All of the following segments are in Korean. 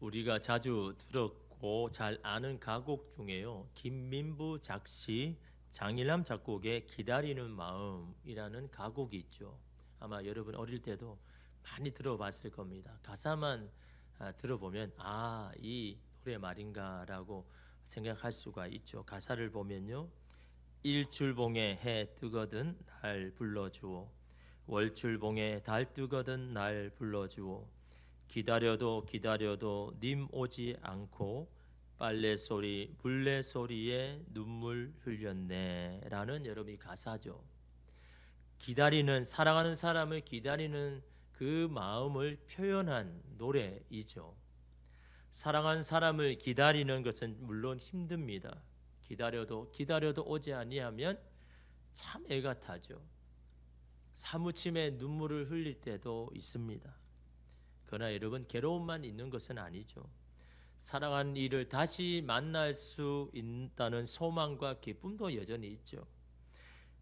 우리가 자주 들었고 잘 아는 가곡 중에요. 김민부 작시, 장일남 작곡의 기다리는 마음이라는 가곡이 있죠. 아마 여러분 어릴 때도 많이 들어봤을 겁니다. 가사만 들어보면 이 노래 말인가라고 생각할 수가 있죠. 가사를 보면요. 일출봉에 해 뜨거든 날 불러주오. 월출봉에 달 뜨거든 날 불러주오. 기다려도 기다려도 님 오지 않고 빨래소리 물레소리에 눈물 흘렸네 라는 여러분이 가사죠. 기다리는, 사랑하는 사람을 기다리는 그 마음을 표현한 노래이죠. 사랑하는 사람을 기다리는 것은 물론 힘듭니다. 기다려도 오지 아니하면 참 애가 타죠. 사무침에 눈물을 흘릴 때도 있습니다. 그러나 여러분, 괴로움만 있는 것은 아니죠. 사랑하는 이를 다시 만날 수 있다는 소망과 기쁨도 여전히 있죠.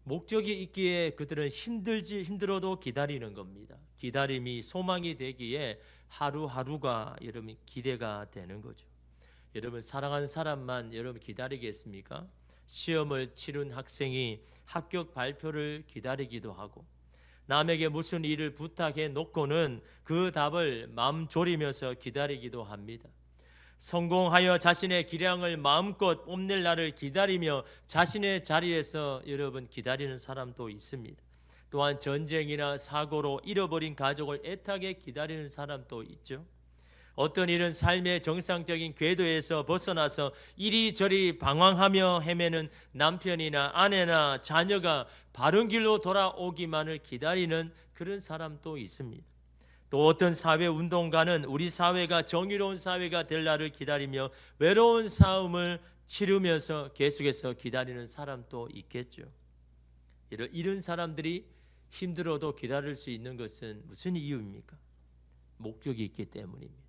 목적이 있기에 그들은 힘들어도 기다리는 겁니다. 기다림이 소망이 되기에 하루하루가 여러분 기대가 되는 거죠. 여러분, 사랑하는 사람만 여러분 기다리겠습니까? 시험을 치른 학생이 합격 발표를 기다리기도 하고, 남에게 무슨 일을 부탁해 놓고는 그 답을 마음 졸이면서 기다리기도 합니다. 성공하여 자신의 기량을 마음껏 뽐낼 날을 기다리며 자신의 자리에서 여러분 기다리는 사람도 있습니다. 또한 전쟁이나 사고로 잃어버린 가족을 애타게 기다리는 사람도 있죠. 어떤 일은 삶의 정상적인 궤도에서 벗어나서 이리저리 방황하며 헤매는 남편이나 아내나 자녀가 바른 길로 돌아오기만을 기다리는 그런 사람도 있습니다. 또 어떤 사회운동가는 우리 사회가 정의로운 사회가 될 날을 기다리며 외로운 싸움을 치르면서 계속해서 기다리는 사람도 있겠죠. 이런 사람들이 힘들어도 기다릴 수 있는 것은 무슨 이유입니까? 목적이 있기 때문입니다.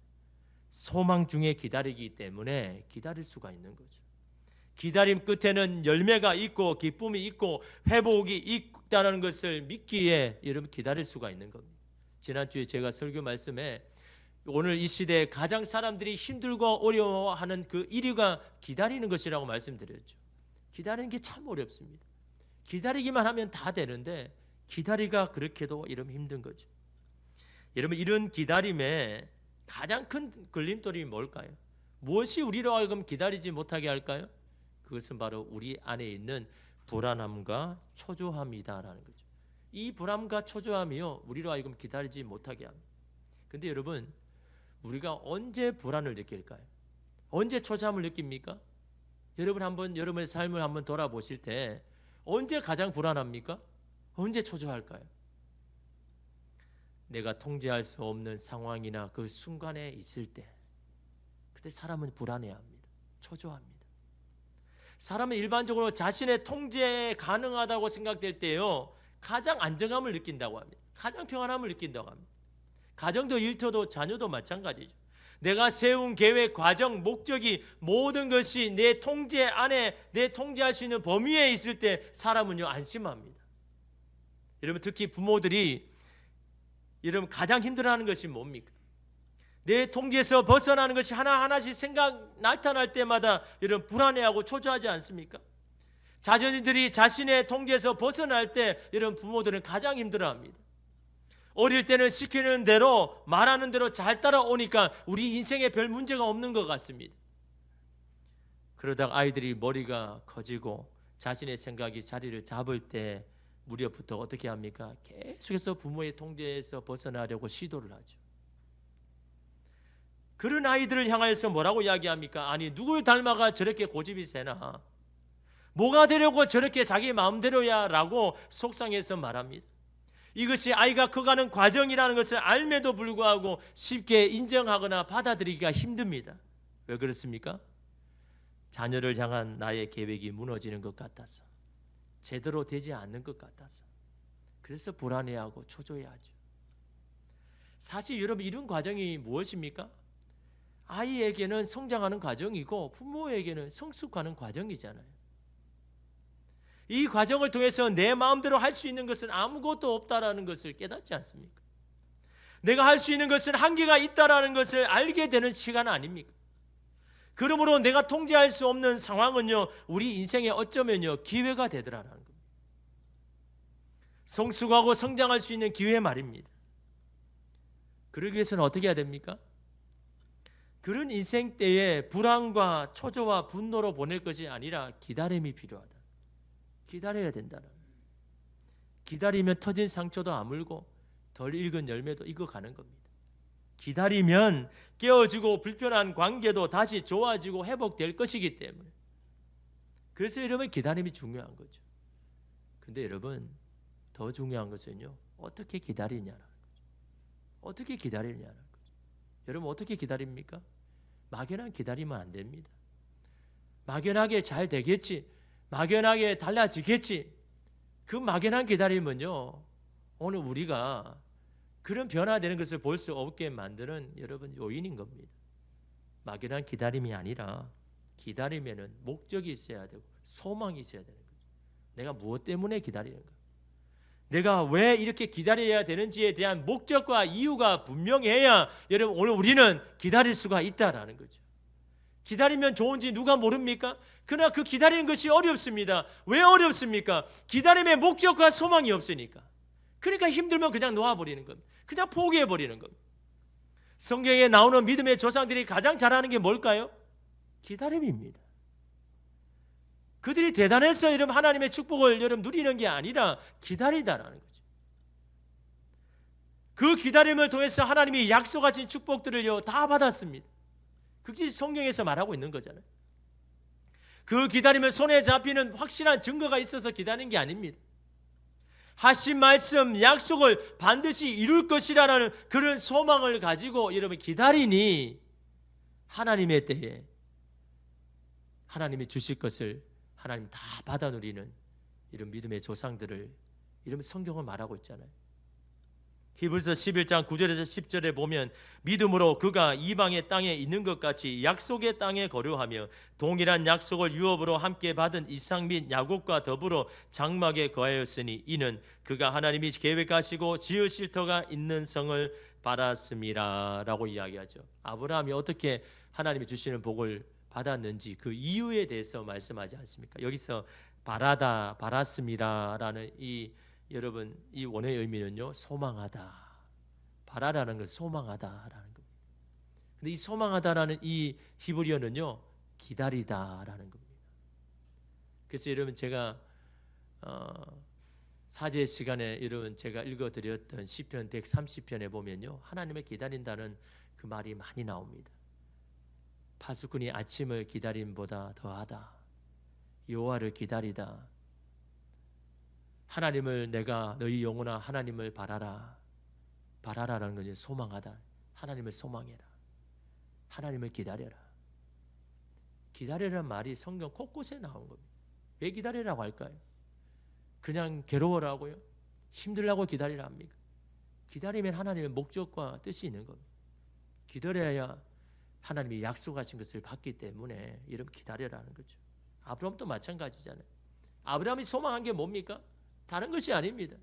소망 중에 기다리기 때문에 기다릴 수가 있는 거죠. 기다림 끝에는 열매가 있고 기쁨이 있고 회복이 있다는 것을 믿기에 여러분 기다릴 수가 있는 겁니다. 지난주에 제가 설교 말씀에 오늘 이 시대에 가장 사람들이 힘들고 어려워하는 그 1위가 기다리는 것이라고 말씀드렸죠. 기다리는 게 참 어렵습니다. 기다리기만 하면 다 되는데 기다리기가 그렇게도 이러면 힘든 거죠. 여러분, 이런 기다림에 가장 큰 걸림돌이 뭘까요? 무엇이 우리로 하여금 기다리지 못하게 할까요? 그것은 바로 우리 안에 있는 불안함과 초조함이다라는 거죠. 이 불안과 초조함이요, 우리로 하여금 기다리지 못하게 합니다. 근데 여러분, 우리가 언제 불안을 느낄까요? 언제 초조함을 느낍니까? 여러분 한번 여러분의 삶을 한번 돌아보실 때 언제 가장 불안합니까? 언제 초조할까요? 내가 통제할 수 없는 상황이나 그 순간에 있을 때, 그때 사람은 불안해합니다. 초조합니다. 사람은 일반적으로 자신의 통제 가능하다고 생각될 때요, 가장 안정감을 느낀다고 합니다. 가장 평안함을 느낀다고 합니다. 가정도 일터도 자녀도 마찬가지죠. 내가 세운 계획, 과정, 목적이 모든 것이 내 통제 안에, 내 통제할 수 있는 범위에 있을 때 사람은요 안심합니다. 여러분, 특히 부모들이 여러분 가장 힘들어하는 것이 뭡니까? 내 통제에서 벗어나는 것이 하나하나씩 나타날 때마다 여러분 불안해하고 초조하지 않습니까? 자녀들이 자신의 통제에서 벗어날 때 여러분 부모들은 가장 힘들어합니다. 어릴 때는 시키는 대로 말하는 대로 잘 따라오니까 우리 인생에 별 문제가 없는 것 같습니다. 그러다가 아이들이 머리가 커지고 자신의 생각이 자리를 잡을 때 무렵부터 어떻게 합니까? 계속해서 부모의 통제에서 벗어나려고 시도를 하죠. 그런 아이들을 향해서 뭐라고 이야기합니까? 아니, 누굴 닮아가 저렇게 고집이 세나? 뭐가 되려고 저렇게 자기 마음대로야? 라고 속상해서 말합니다. 이것이 아이가 커가는 과정이라는 것을 알매도 불구하고 쉽게 인정하거나 받아들이기가 힘듭니다. 왜 그렇습니까? 자녀를 향한 나의 계획이 무너지는 것 같아서, 제대로 되지 않는 것 같아서, 그래서 불안해하고 초조해하죠. 사실 여러분, 이런 과정이 무엇입니까? 아이에게는 성장하는 과정이고 부모에게는 성숙하는 과정이잖아요. 이 과정을 통해서 내 마음대로 할 수 있는 것은 아무것도 없다라는 것을 깨닫지 않습니까? 내가 할 수 있는 것은 한계가 있다라는 것을 알게 되는 시간 아닙니까? 그러므로 내가 통제할 수 없는 상황은요, 우리 인생에 어쩌면요, 기회가 되더라라는 겁니다. 성숙하고 성장할 수 있는 기회 말입니다. 그러기 위해서는 어떻게 해야 됩니까? 그런 인생 때에 불안과 초조와 분노로 보낼 것이 아니라 기다림이 필요하다. 기다려야 된다는. 기다리면 터진 상처도 아물고 덜 익은 열매도 익어가는 겁니다. 기다리면 깨어지고 불편한 관계도 다시 좋아지고 회복될 것이기 때문에. 그래서 여러분 기다림이 중요한 거죠. 근데 여러분 더 중요한 것은요, 어떻게 기다리냐라는 거죠. 어떻게 기다리냐라는 거죠. 여러분 어떻게 기다립니까? 막연한 기다리면 안 됩니다. 막연하게 잘 되겠지, 막연하게 달라지겠지, 그 막연한 기다림은요, 오늘 우리가 그런 변화되는 것을 볼 수 없게 만드는 여러분 요인인 겁니다. 막연한 기다림이 아니라 기다리면은 목적이 있어야 되고 소망이 있어야 되는 거죠. 내가 무엇 때문에 기다리는가? 내가 왜 이렇게 기다려야 되는지에 대한 목적과 이유가 분명해야 여러분 오늘 우리는 기다릴 수가 있다라는 거죠. 기다리면 좋은지 누가 모릅니까? 그러나 그 기다리는 것이 어렵습니다. 왜 어렵습니까? 기다림의 목적과 소망이 없으니까. 그러니까 힘들면 그냥 놓아버리는 겁니다. 그냥 포기해버리는 겁니다. 성경에 나오는 믿음의 조상들이 가장 잘하는 게 뭘까요? 기다림입니다. 그들이 대단해서 여러분 하나님의 축복을 여러분 누리는 게 아니라 기다리다라는 거죠. 그 기다림을 통해서 하나님이 약속하신 축복들을요 다 받았습니다. 그게 성경에서 말하고 있는 거잖아요. 그 기다림을 손에 잡히는 확실한 증거가 있어서 기다리는 게 아닙니다. 하신 말씀, 약속을 반드시 이룰 것이라는 그런 소망을 가지고 여러분 기다리니 하나님의 때에 하나님이 주실 것을 하나님 다 받아 누리는 이런 믿음의 조상들을 이런 성경을 말하고 있잖아요. 히브리서 11장 9절에서 10절에 보면 믿음으로 그가 이방의 땅에 있는 것 같이 약속의 땅에 거류하며 동일한 약속을 유업으로 함께 받은 이삭 및 야곱과 더불어 장막에 거하였으니 이는 그가 하나님이 계획하시고 지으실 터가 있는 성을 바랐음이라 라고 이야기하죠. 아브라함이 어떻게 하나님이 주시는 복을 받았는지 그 이유에 대해서 말씀하지 않습니까? 여기서 바라다, 바랐음이라 라는 여러분 이 원어의 의미는요 소망하다, 바라라는 건 소망하다라는 겁니다. 근데 이 소망하다라는 이 히브리어는요 기다리다라는 겁니다. 그래서 여러분 제가 사제 시간에 여러분 제가 읽어드렸던 시편 130편에 보면요 하나님을 기다린다는 그 말이 많이 나옵니다. 파수꾼이 아침을 기다림보다 더하다, 여호와를 기다리다, 하나님을 내가 너희 영혼아 하나님을 바라라, 바라라라는 것이 소망하다, 하나님을 소망해라, 하나님을 기다려라. 기다려라는 말이 성경 곳곳에 나온 겁니다. 왜 기다리라고 할까요? 그냥 괴로워라고요? 힘들라고 기다리라 합니까? 기다리면 하나님의 목적과 뜻이 있는 겁니다. 기다려야 하나님이 약속하신 것을 받기 때문에 이렇게 기다려라는 거죠. 아브라함도 마찬가지잖아요. 아브라함이 소망한 게 뭡니까? 다른 것이 아닙니다.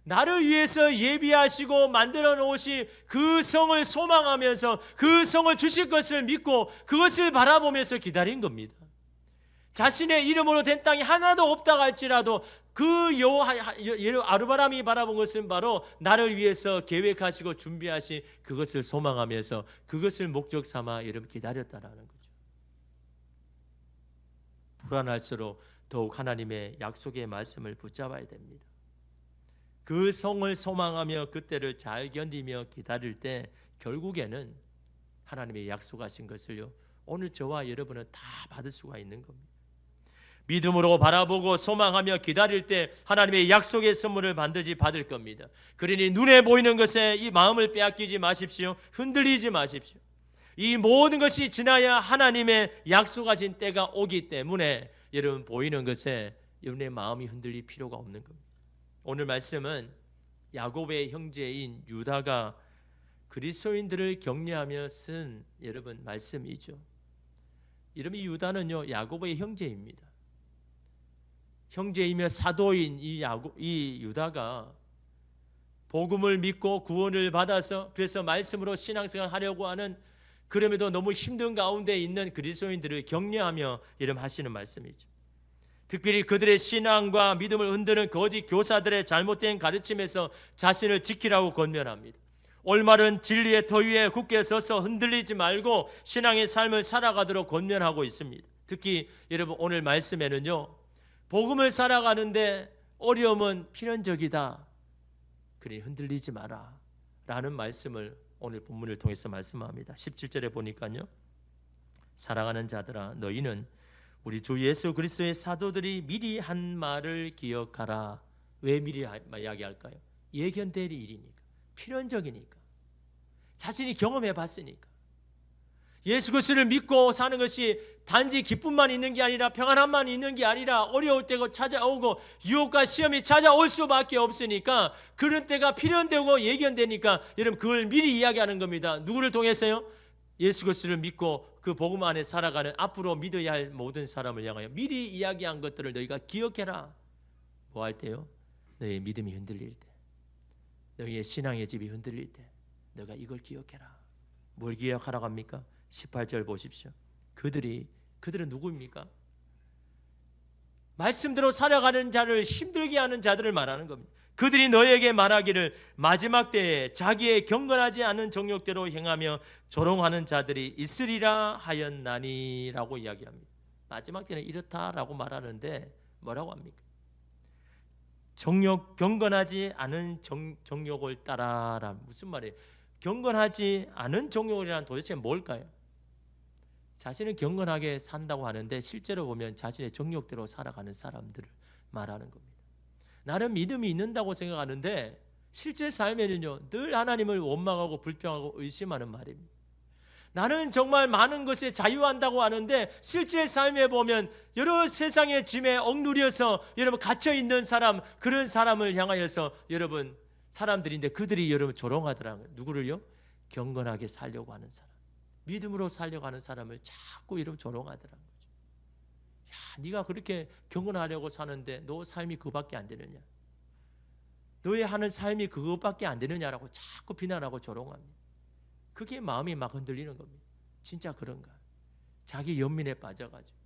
나를 위해서 예비하시고 만들어 놓으신 그 성을 소망하면서 그 성을 주실 것을 믿고 그것을 바라보면서 기다린 겁니다. 자신의 이름으로 된 땅이 하나도 없다 할지라도 그 아브라함이 바라본 것은 바로 나를 위해서 계획하시고 준비하신 그것을 소망하면서 그것을 목적 삼아 여러분 기다렸다라는 거죠. 불안할수록 더욱 하나님의 약속의 말씀을 붙잡아야 됩니다. 그 성을 소망하며 그때를 잘 견디며 기다릴 때 결국에는 하나님의 약속하신 것을요 오늘 저와 여러분은 다 받을 수가 있는 겁니다. 믿음으로 바라보고 소망하며 기다릴 때 하나님의 약속의 선물을 반드시 받을 겁니다. 그러니 눈에 보이는 것에 이 마음을 빼앗기지 마십시오. 흔들리지 마십시오. 이 모든 것이 지나야 하나님의 약속하신 때가 오기 때문에 여러분 보이는 것에 여러분의 마음이 흔들릴 필요가 없는 겁니다. 오늘 말씀은 야곱의 형제인 유다가 그리스도인들을 격려하며 쓴 여러분 말씀이죠. 이름이 유다는요 야곱의 형제입니다. 형제이며 사도인 이 유다가 복음을 믿고 구원을 받아서 그래서 말씀으로 신앙생활 하려고 하는, 그럼에도 너무 힘든 가운데 있는 그리스도인들을 격려하며 이름 하시는 말씀이죠. 특별히 그들의 신앙과 믿음을 흔드는 거짓 교사들의 잘못된 가르침에서 자신을 지키라고 권면합니다. 올바른 진리의 터 위에 굳게 서서 흔들리지 말고 신앙의 삶을 살아가도록 권면하고 있습니다. 특히 여러분 오늘 말씀에는요, 복음을 살아가는데 어려움은 필연적이다, 그러니 흔들리지 마라 라는 말씀을 오늘 본문을 통해서 말씀합니다. 17절에 보니까요, 사랑하는 자들아 너희는 우리 주 예수 그리스도의 사도들이 미리 한 말을 기억하라. 왜 미리 이야기할까요? 예견될 일이니까, 필연적이니까, 자신이 경험해 봤으니까. 예수 그리스도를 믿고 사는 것이 단지 기쁨만 있는 게 아니라 평안함만 있는 게 아니라 어려울 때가 찾아오고 유혹과 시험이 찾아올 수밖에 없으니까, 그런 때가 필연되고 예견되니까 여러분 그걸 미리 이야기하는 겁니다. 누구를 통해서요? 예수 그리스도를 믿고 그 복음 안에 살아가는 앞으로 믿어야 할 모든 사람을 향하여 미리 이야기한 것들을 너희가 기억해라. 뭐 할 때요? 너희의 믿음이 흔들릴 때, 너희의 신앙의 집이 흔들릴 때 너가 이걸 기억해라. 뭘 기억하라고 합니까? 18절 보십시오. 그들은 누구입니까? 말씀대로 살아가는 자를 힘들게 하는 자들을 말하는 겁니다. 그들이 너에게 말하기를 마지막 때에 자기의 경건하지 않은 정욕대로 행하며 조롱하는 자들이 있으리라 하였나니라고 이야기합니다. 마지막 때는 이렇다라고 말하는데 뭐라고 합니까? 정욕, 경건하지 않은 정욕을 따라라. 무슨 말이에요? 경건하지 않은 정욕이란 도대체 뭘까요? 자신은 경건하게 산다고 하는데 실제로 보면 자신의 정욕대로 살아가는 사람들을 말하는 겁니다. 나는 믿음이 있는다고 생각하는데 실제 삶에는요, 늘 하나님을 원망하고 불평하고 의심하는 말입니다. 나는 정말 많은 것에 자유한다고 하는데 실제 삶에 보면 여러 세상의 짐에 억누려서 여러분 갇혀있는 사람, 그런 사람을 향하여서 여러분 사람들인데 그들이 여러분 조롱하더라고요. 누구를요? 경건하게 살려고 하는 사람, 믿음으로 살려고 하는 사람을 자꾸 이러면 조롱하더라는 거죠. 야, 네가 그렇게 경건하려고 사는데 너 삶이 그거밖에 안 되느냐? 너의 하는 삶이 그것밖에 안 되느냐라고 자꾸 비난하고 조롱합니다. 그게 마음이 막 흔들리는 겁니다. 진짜 그런가? 자기 연민에 빠져가지고.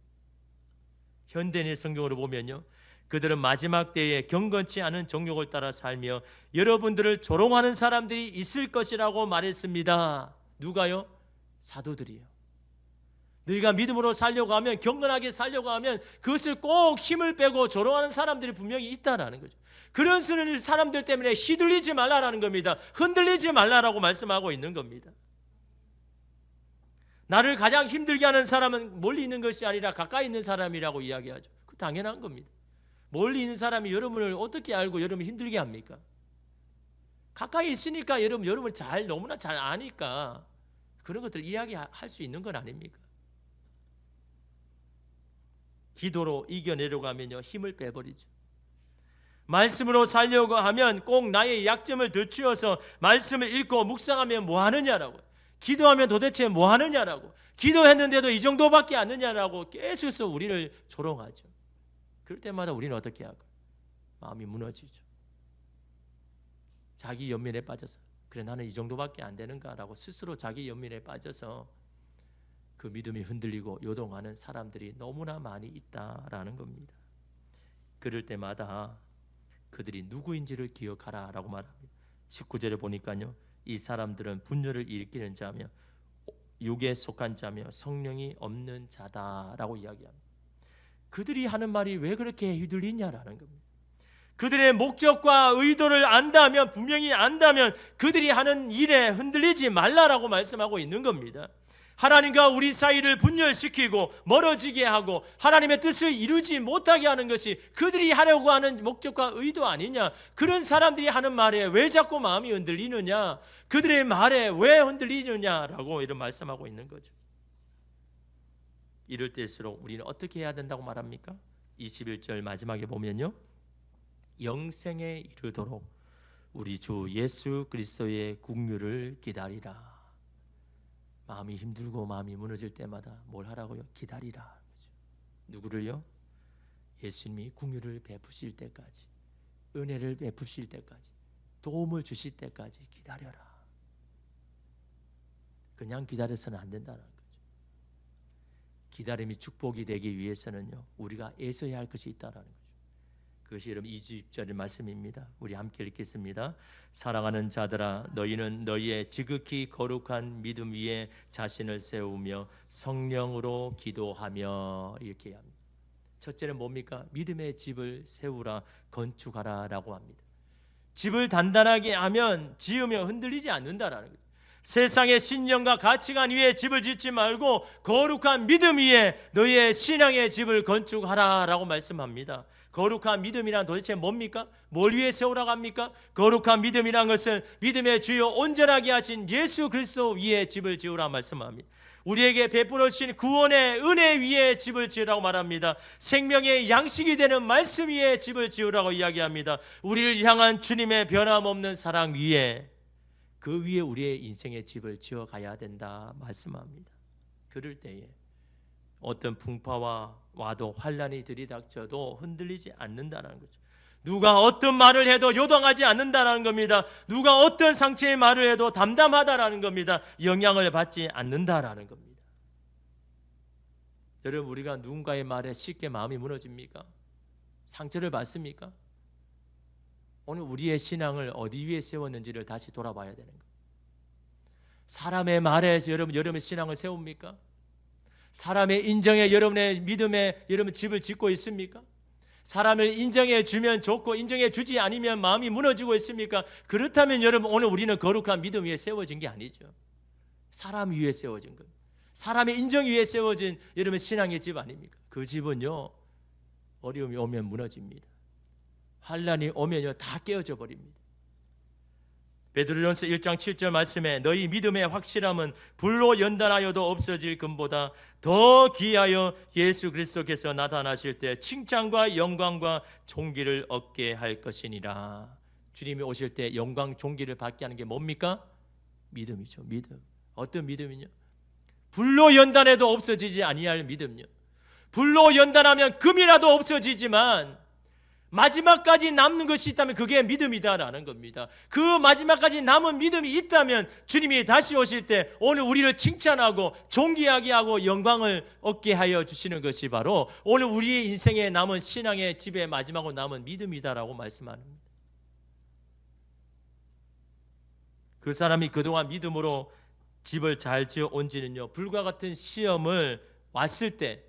현대인의 성경으로 보면요, 그들은 마지막 때에 경건치 않은 정욕을 따라 살며 여러분들을 조롱하는 사람들이 있을 것이라고 말했습니다. 누가요? 사도들이요. 너희가 믿음으로 살려고 하면, 경건하게 살려고 하면 그것을 꼭 힘을 빼고 조롱하는 사람들이 분명히 있다라는 거죠. 그런 사람들 때문에 휘둘리지 말라라는 겁니다. 흔들리지 말라라고 말씀하고 있는 겁니다. 나를 가장 힘들게 하는 사람은 멀리 있는 것이 아니라 가까이 있는 사람이라고 이야기하죠. 그 당연한 겁니다. 멀리 있는 사람이 여러분을 어떻게 알고 여러분을 힘들게 합니까? 가까이 있으니까 여러분을 너무나 잘 아니까 그런 것들 이야기할 수 있는 건 아닙니까? 기도로 이겨내려고 하면요, 힘을 빼버리죠. 말씀으로 살려고 하면 꼭 나의 약점을 들추어서 말씀을 읽고 묵상하면 뭐 하느냐라고, 기도하면 도대체 뭐 하느냐라고, 기도했는데도 이 정도밖에 안 되냐라고 계속해서 우리를 조롱하죠. 그럴 때마다 우리는 어떻게 하고? 마음이 무너지죠. 자기 연민에 빠져서, 그래 나는 이 정도밖에 안 되는가라고 스스로 자기 연민에 빠져서 그 믿음이 흔들리고 요동하는 사람들이 너무나 많이 있다라는 겁니다. 그럴 때마다 그들이 누구인지를 기억하라라고 말합니다. 19절에 보니까요, 이 사람들은 분열을 일으키는 자며 육에 속한 자며 성령이 없는 자다라고 이야기합니다. 그들이 하는 말이 왜 그렇게 휘둘리냐라는 겁니다. 그들의 목적과 의도를 안다면, 분명히 안다면 그들이 하는 일에 흔들리지 말라라고 말씀하고 있는 겁니다. 하나님과 우리 사이를 분열시키고 멀어지게 하고 하나님의 뜻을 이루지 못하게 하는 것이 그들이 하려고 하는 목적과 의도 아니냐? 그런 사람들이 하는 말에 왜 자꾸 마음이 흔들리느냐? 그들의 말에 왜 흔들리느냐라고 이런 말씀하고 있는 거죠. 이럴 때일수록 우리는 어떻게 해야 된다고 말합니까? 21절 마지막에 보면요, 영생에 이르도록 우리 주 예수 그리스도의 국류를 기다리라. 마음이 힘들고 마음이 무너질 때마다 뭘 하라고요? 기다리라. 누구를요? 예수님이 국류를 베푸실 때까지, 은혜를 베푸실 때까지 도움을 주실 때까지 기다려라. 그냥 기다려서는 안 된다는 거죠. 기다림이 축복이 되기 위해서는요, 우리가 애써야 할 것이 있다는 거죠. 그것이 여러분 20절의 말씀입니다. 우리 함께 읽겠습니다. 사랑하는 자들아, 너희는 너희의 지극히 거룩한 믿음 위에 자신을 세우며 성령으로 기도하며, 이렇게 합니다. 첫째는 뭡니까? 믿음의 집을 세우라, 건축하라 라고 합니다. 집을 단단하게 하면 지으며 흔들리지 않는다라는 거죠. 세상의 신념과 가치관 위에 집을 짓지 말고 거룩한 믿음 위에 너희의 신앙의 집을 건축하라 라고 말씀합니다. 거룩한 믿음이란 도대체 뭡니까? 뭘 위해 세우라고 합니까? 거룩한 믿음이란 것은 믿음의 주요 온전하게 하신 예수 그리스도 위에 집을 지으라 말씀합니다. 우리에게 베풀어 주신 구원의 은혜 위에 집을 지으라고 말합니다. 생명의 양식이 되는 말씀 위에 집을 지으라고 이야기합니다. 우리를 향한 주님의 변함없는 사랑 위에, 그 위에 우리의 인생의 집을 지어가야 된다 말씀합니다. 그럴 때에 어떤 풍파와 와도 환란이 들이닥쳐도 흔들리지 않는다는 거죠. 누가 어떤 말을 해도 요동하지 않는다는 겁니다. 누가 어떤 상처의 말을 해도 담담하다라는 겁니다. 영향을 받지 않는다라는 겁니다. 여러분, 우리가 누군가의 말에 쉽게 마음이 무너집니까? 상처를 받습니까? 오늘 우리의 신앙을 어디 위에 세웠는지를 다시 돌아봐야 되는 거예요. 사람의 말에 여러분의 신앙을 세웁니까? 사람의 인정에 여러분의 믿음에 여러분 집을 짓고 있습니까? 사람을 인정해 주면 좋고 인정해 주지 않으면 마음이 무너지고 있습니까? 그렇다면 여러분, 오늘 우리는 거룩한 믿음 위에 세워진 게 아니죠. 사람 위에 세워진 것, 사람의 인정 위에 세워진 여러분 신앙의 집 아닙니까? 그 집은요, 어려움이 오면 무너집니다. 환란이 오면요, 다 깨어져 버립니다. 베드로전서 1장 7절 말씀에 너희 믿음의 확실함은 불로 연단하여도 없어질 금보다 더 귀하여 예수 그리스도께서 나타나실 때 칭찬과 영광과 존귀를 얻게 할 것이니라. 주님이 오실 때 영광 존귀를 받게 하는 게 뭡니까? 믿음이죠. 믿음. 어떤 믿음이냐? 불로 연단해도 없어지지 아니할 믿음요. 불로 연단하면 금이라도 없어지지만 마지막까지 남는 것이 있다면 그게 믿음이다라는 겁니다. 그 마지막까지 남은 믿음이 있다면 주님이 다시 오실 때 오늘 우리를 칭찬하고 존귀하게 하고 영광을 얻게 하여 주시는 것이 바로 오늘 우리의 인생에 남은 신앙의 집의 마지막으로 남은 믿음이다라고 말씀합니다. 그 사람이 그동안 믿음으로 집을 잘 지어 온지는요, 불과 같은 시험을 왔을 때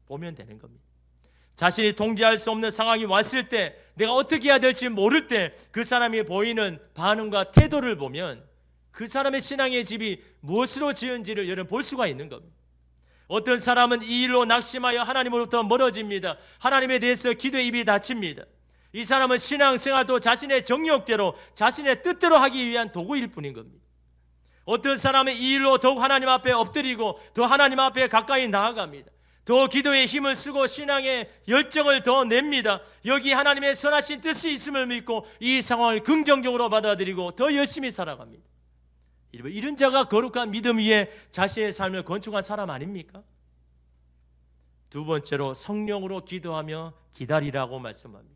보면 되는 겁니다. 자신이 통제할 수 없는 상황이 왔을 때, 내가 어떻게 해야 될지 모를 때 그 사람이 보이는 반응과 태도를 보면 그 사람의 신앙의 집이 무엇으로 지은지를 여러분 볼 수가 있는 겁니다. 어떤 사람은 이 일로 낙심하여 하나님으로부터 멀어집니다. 하나님에 대해서 기도의 입이 닫힙니다. 이 사람은 신앙생활도 자신의 정욕대로 자신의 뜻대로 하기 위한 도구일 뿐인 겁니다. 어떤 사람은 이 일로 더욱 하나님 앞에 엎드리고 더 하나님 앞에 가까이 나아갑니다. 더 기도에 힘을 쓰고 신앙의 열정을 더 냅니다. 여기 하나님의 선하신 뜻이 있음을 믿고 이 상황을 긍정적으로 받아들이고 더 열심히 살아갑니다. 이런 자가 거룩한 믿음 위에 자신의 삶을 건축한 사람 아닙니까? 두 번째로 성령으로 기도하며 기다리라고 말씀합니다.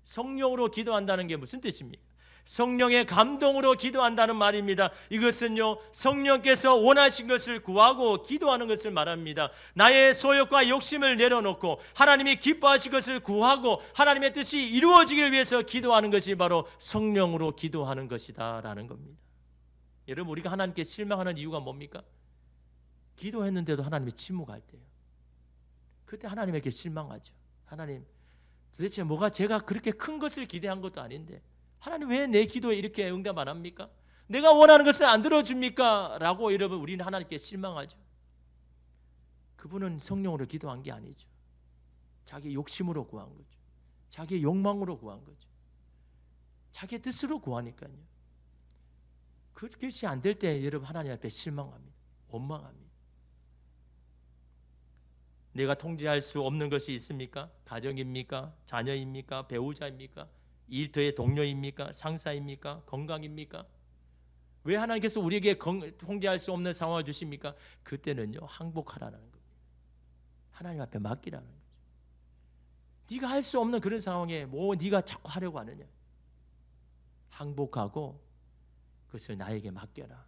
성령으로 기도한다는 게 무슨 뜻입니까? 성령의 감동으로 기도한다는 말입니다. 이것은요, 성령께서 원하신 것을 구하고 기도하는 것을 말합니다. 나의 소욕과 욕심을 내려놓고 하나님이 기뻐하실 것을 구하고 하나님의 뜻이 이루어지기를 위해서 기도하는 것이 바로 성령으로 기도하는 것이다 라는 겁니다. 여러분, 우리가 하나님께 실망하는 이유가 뭡니까? 기도했는데도 하나님이 침묵할 때요. 그때 하나님에게 실망하죠. 하나님, 도대체 뭐가 제가 그렇게 큰 것을 기대한 것도 아닌데 하나님 왜 내 기도에 이렇게 응답 안 합니까? 내가 원하는 것을 안 들어줍니까? 라고 여러분, 우리는 하나님께 실망하죠. 그분은 성령으로 기도한 게 아니죠. 자기 욕심으로 구한 거죠. 자기 욕망으로 구한 거죠. 자기 뜻으로 구하니까요. 그것이 안 될 때 여러분 하나님 앞에 실망합니다. 원망합니다. 내가 통제할 수 없는 것이 있습니까? 가정입니까? 자녀입니까? 배우자입니까? 일터의 동료입니까? 상사입니까? 건강입니까? 왜 하나님께서 우리에게 통제할 수 없는 상황을 주십니까? 그때는요, 항복하라는 겁니다. 하나님 앞에 맡기라는 거죠. 네가 할 수 없는 그런 상황에 뭐 네가 자꾸 하려고 하느냐? 항복하고 그것을 나에게 맡겨라.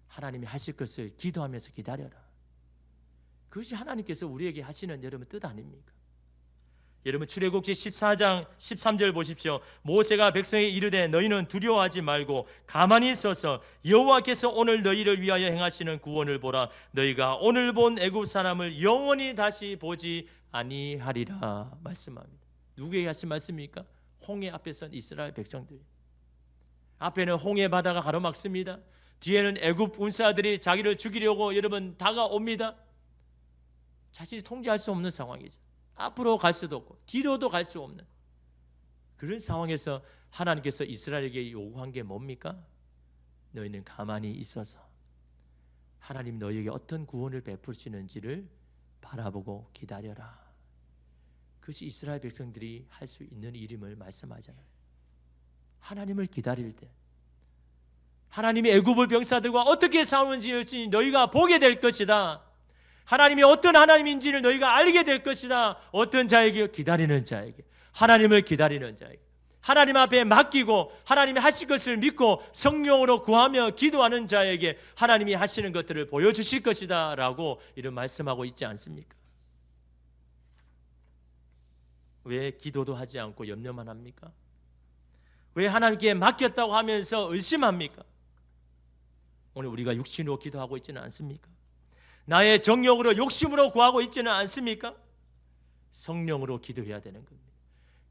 하나님이 하실 것을 기도하면서 기다려라. 그것이 하나님께서 우리에게 하시는 여러분 뜻 아닙니까? 여러분 출애굽기 14장 13절 보십시오. 모세가 백성에게 이르되 너희는 두려워하지 말고 가만히 있어서 여호와께서 오늘 너희를 위하여 행하시는 구원을 보라. 너희가 오늘 본 애굽 사람을 영원히 다시 보지 아니하리라 말씀합니다. 누구에게 하신 말씀입니까? 홍해 앞에 선 이스라엘 백성들. 앞에는 홍해 바다가 가로막습니다. 뒤에는 애굽 군사들이 자기를 죽이려고 여러분 다가옵니다. 자신이 통제할 수 없는 상황이죠. 앞으로 갈 수도 없고 뒤로도 갈 수 없는 그런 상황에서 하나님께서 이스라엘에게 요구한 게 뭡니까? 너희는 가만히 있어서 하나님 너희에게 어떤 구원을 베푸시는지를 바라보고 기다려라. 그것이 이스라엘 백성들이 할 수 있는 일임을 말씀하잖아요. 하나님을 기다릴 때 하나님이 애굽의 병사들과 어떻게 싸우는지 너희가 보게 될 것이다. 하나님이 어떤 하나님인지를 너희가 알게 될 것이다. 어떤 자에게? 기다리는 자에게. 하나님을 기다리는 자에게. 하나님 앞에 맡기고 하나님이 하실 것을 믿고 성령으로 구하며 기도하는 자에게 하나님이 하시는 것들을 보여주실 것이다 라고 이런 말씀하고 있지 않습니까? 왜 기도도 하지 않고 염려만 합니까? 왜 하나님께 맡겼다고 하면서 의심합니까? 오늘 우리가 육신으로 기도하고 있지는 않습니까? 나의 정욕으로 욕심으로 구하고 있지는 않습니까? 성령으로 기도해야 되는 겁니다.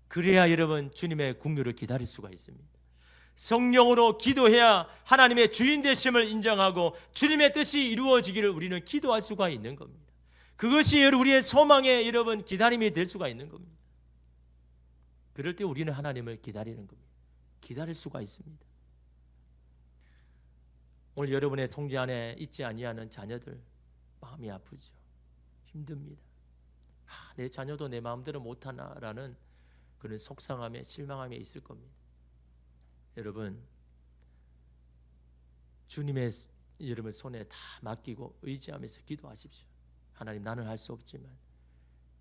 그래야 여러분 주님의 국류를 기다릴 수가 있습니다. 성령으로 기도해야 하나님의 주인 되심을 인정하고 주님의 뜻이 이루어지기를 우리는 기도할 수가 있는 겁니다. 그것이 우리의 소망의 여러분 기다림이 될 수가 있는 겁니다. 그럴 때 우리는 하나님을 기다리는 겁니다. 기다릴 수가 있습니다. 오늘 여러분의 통제 안에 있지 아니하는 자녀들 마음이 아프죠. 힘듭니다. 내 자녀도 내 마음대로 못하나라는 그런 속상함에 실망함에 있을 겁니다. 여러분 주님의 여러분 손에 다 맡기고 의지하면서 기도하십시오. 하나님 나는 할 수 없지만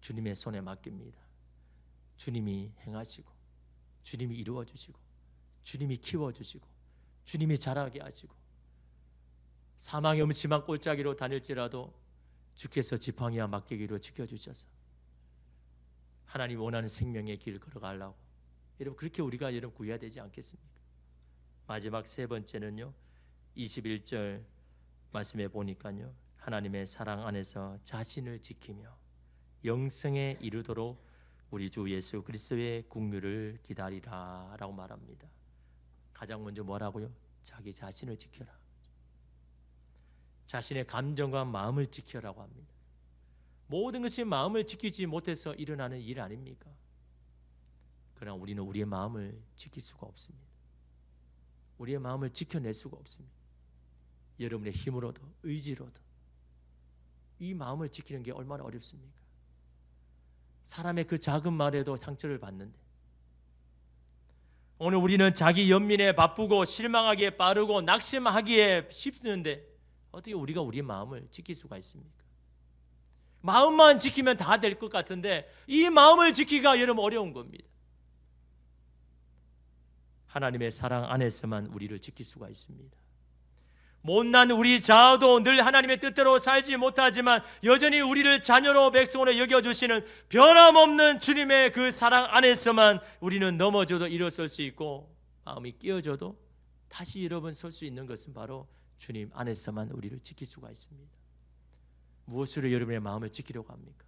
주님의 손에 맡깁니다. 주님이 행하시고 주님이 이루어주시고 주님이 키워주시고 주님이 자라게 하시고 사망의 음침한 골짜기로 다닐지라도 주께서 지팡이와 막대기로 지켜주셔서 하나님 원하는 생명의 길을 걸어가려고 여러분 그렇게 우리가 여러분 구해야 되지 않겠습니까? 마지막 세 번째는요 21절 말씀에 보니까요 하나님의 사랑 안에서 자신을 지키며 영생에 이르도록 우리 주 예수 그리스도의 국류를 기다리라 라고 말합니다. 가장 먼저 뭐라고요? 자기 자신을 지켜라. 자신의 감정과 마음을 지켜라고 합니다. 모든 것이 마음을 지키지 못해서 일어나는 일 아닙니까? 그러나 우리는 우리의 마음을 지킬 수가 없습니다. 우리의 마음을 지켜낼 수가 없습니다. 여러분의 힘으로도 의지로도 이 마음을 지키는 게 얼마나 어렵습니까? 사람의 그 작은 말에도 상처를 받는데 오늘 우리는 자기 연민에 바쁘고 실망하기에 빠르고 낙심하기에 쉽는데 어떻게 우리가 우리의 마음을 지킬 수가 있습니까? 마음만 지키면 다 될 것 같은데 이 마음을 지키기가 여러분 어려운 겁니다. 하나님의 사랑 안에서만 우리를 지킬 수가 있습니다. 못난 우리 자아도 늘 하나님의 뜻대로 살지 못하지만 여전히 우리를 자녀로 백성으로 여겨주시는 변함없는 주님의 그 사랑 안에서만 우리는 넘어져도 일어설 수 있고 마음이 끼어져도 다시 여러분 설 수 있는 것은 바로 주님 안에서만 우리를 지킬 수가 있습니다. 무엇으로 여러분의 마음을 지키려고 합니까?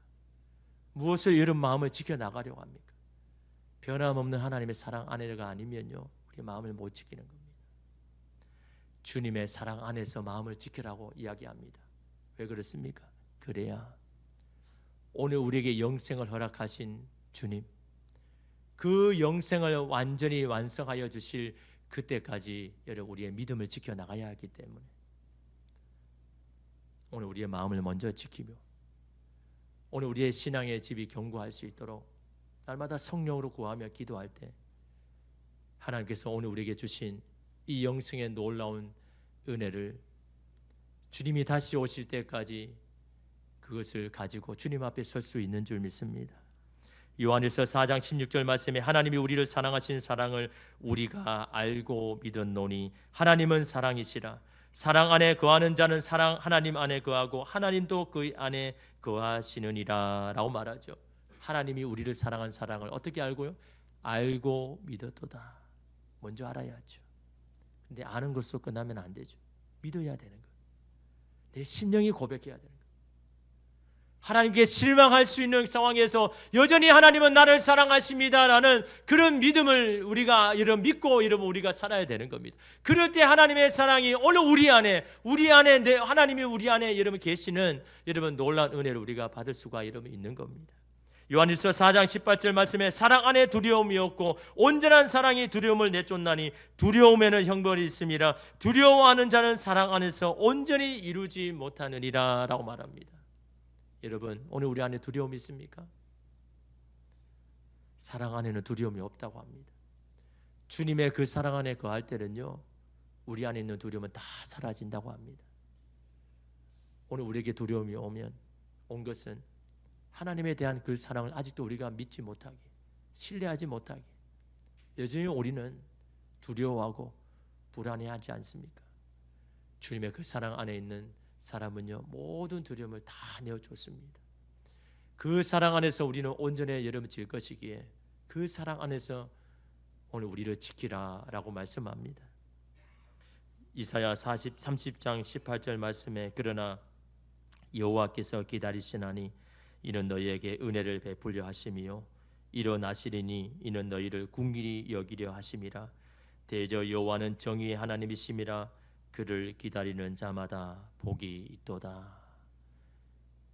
무엇을 여러분 마음을 지켜나가려고 합니까? 변함없는 하나님의 사랑 안에가 아니면요 우리 마음을 못 지키는 겁니다. 주님의 사랑 안에서 마음을 지키라고 이야기합니다. 왜 그렇습니까? 그래야 오늘 우리에게 영생을 허락하신 주님 그 영생을 완전히 완성하여 주실 그때까지 여러분 우리의 믿음을 지켜나가야 하기 때문에 오늘 우리의 마음을 먼저 지키며 오늘 우리의 신앙의 집이 견고할 수 있도록 날마다 성령으로 구하며 기도할 때 하나님께서 오늘 우리에게 주신 이 영생의 놀라운 은혜를 주님이 다시 오실 때까지 그것을 가지고 주님 앞에 설 수 있는 줄 믿습니다. 요한일서 4장 16절 말씀에 하나님이 우리를 사랑하신 사랑을 우리가 알고 믿었노니 하나님은 사랑이시라. 사랑 안에 거하는 자는 하나님 안에 거하고 하나님도 그 안에 거하시느니라 라고 말하죠. 하나님이 우리를 사랑한 사랑을 어떻게 알고요? 알고 믿었도다. 먼저 알아야죠. 근데 아는 것으로 끝나면 안 되죠. 믿어야 되는 거예요. 내 심령이 고백해야 되는 거예요. 하나님께 실망할 수 있는 상황에서 여전히 하나님은 나를 사랑하십니다라는 그런 믿음을 우리가 믿고 우리가 살아야 되는 겁니다. 그럴 때 하나님의 사랑이 오늘 우리 안에 하나님이 우리 안에 여러분 계시는 놀라운 은혜를 우리가 받을 수가 있는 겁니다. 요한일서 4장 18절 말씀에 사랑 안에 두려움이 없고 온전한 사랑이 두려움을 내쫓나니 두려움에는 형벌이 있음이라. 두려워하는 자는 사랑 안에서 온전히 이루지 못하느니라 라고 말합니다. 여러분, 오늘 우리 안에 두려움이 있습니까? 사랑 안에는 두려움이 없다고 합니다. 주님의 그 사랑 안에 거할 때는요, 우리 안에 있는 두려움은 다 사라진다고 합니다. 오늘 우리에게 두려움이 온 것은 하나님에 대한 그 사랑을 아직도 우리가 믿지 못하게, 신뢰하지 못하게, 여전히 우리는 두려워하고 불안해하지 않습니까? 주님의 그 사랑 안에 있는 사람은요, 모든 두려움을 다 내어줬습니다. 그 사랑 안에서 우리는 온전해질 것이기에 그 사랑 안에서 오늘 우리를 지키라 라고 말씀합니다. 이사야 30장 18절 말씀에 그러나 여호와께서 기다리시나니 이는 너희에게 은혜를 베풀려 하심이요 일어나시리니 이는 너희를 긍휼히 여기려 하심이라. 대저 여호와는 정의의 하나님이심이라. 그를 기다리는 자마다 복이 있도다.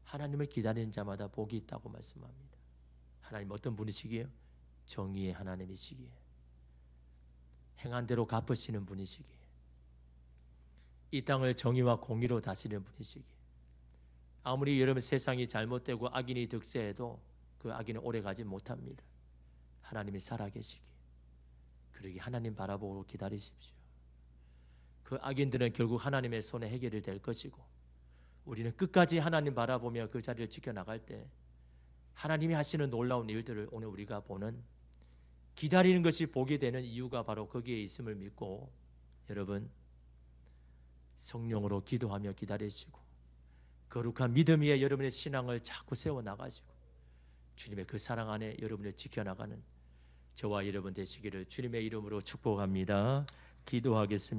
하나님을 기다리는 자마다 복이 있다고 말씀합니다. 하나님 어떤 분이시기에? 정의의 하나님이시기에, 행한 대로 갚으시는 분이시기에, 이 땅을 정의와 공의로 다스리는 분이시기에, 아무리 여러분 세상이 잘못되고 악인이 득세해도 그 악인은 오래가지 못합니다. 하나님이 살아계시기에, 그러기 하나님 바라보고 기다리십시오. 그 악인들은 결국 하나님의 손에 해결이 될 것이고, 우리는 끝까지 하나님 바라보며 그 자리를 지켜나갈 때 하나님이 하시는 놀라운 일들을 오늘 우리가 보는, 기다리는 것이 복이 되는 이유가 바로 거기에 있음을 믿고, 여러분 성령으로 기도하며 기다리시고 거룩한 믿음 위에 여러분의 신앙을 자꾸 세워나가시고 주님의 그 사랑 안에 여러분을 지켜나가는 저와 여러분 되시기를 주님의 이름으로 축복합니다. 기도하겠습니다.